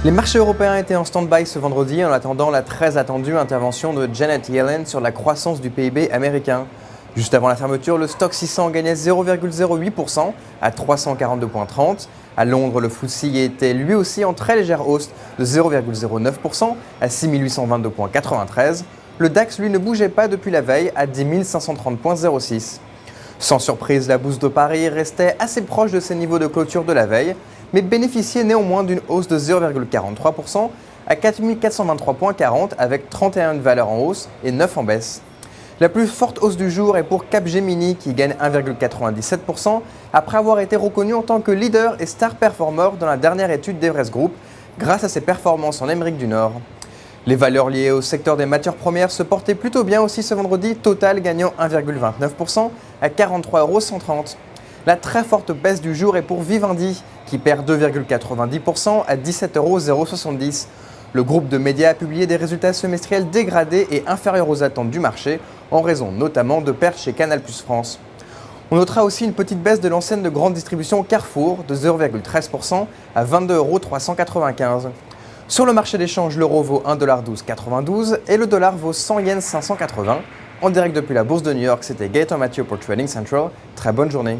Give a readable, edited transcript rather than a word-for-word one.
Les marchés européens étaient en stand-by ce vendredi en attendant la très attendue intervention de Janet Yellen sur la croissance du PIB américain. Juste avant la fermeture, le stock 600 gagnait 0,08% à 342,30. À Londres, le FTSE était lui aussi en très légère hausse de 0,09% à 6822,93. Le DAX, lui, ne bougeait pas depuis la veille à 10 530,06. Sans surprise, la bourse de Paris restait assez proche de ses niveaux de clôture de la veille, mais bénéficiait néanmoins d'une hausse de 0,43% à 4 423,40 avec 31 valeurs en hausse et 9 en baisse. La plus forte hausse du jour est pour Capgemini qui gagne 1,97% après avoir été reconnu en tant que leader et star performer dans la dernière étude d'Everest Group grâce à ses performances en Amérique du Nord. Les valeurs liées au secteur des matières premières se portaient plutôt bien aussi ce vendredi, Total gagnant 1,29% à 43,130 €. La très forte baisse du jour est pour Vivendi qui perd 2,90% à 17,070 €. Le groupe de médias a publié des résultats semestriels dégradés et inférieurs aux attentes du marché, en raison notamment de pertes chez Canal+ France. On notera aussi une petite baisse de l'enseigne de grande distribution Carrefour de 0,13% à 22,395 €. Sur le marché d'échange, l'euro vaut 1,1292 $ et le dollar vaut 100 yens 580. En direct depuis la bourse de New York, c'était Gaëtan Mathieu pour Trading Central. Très bonne journée.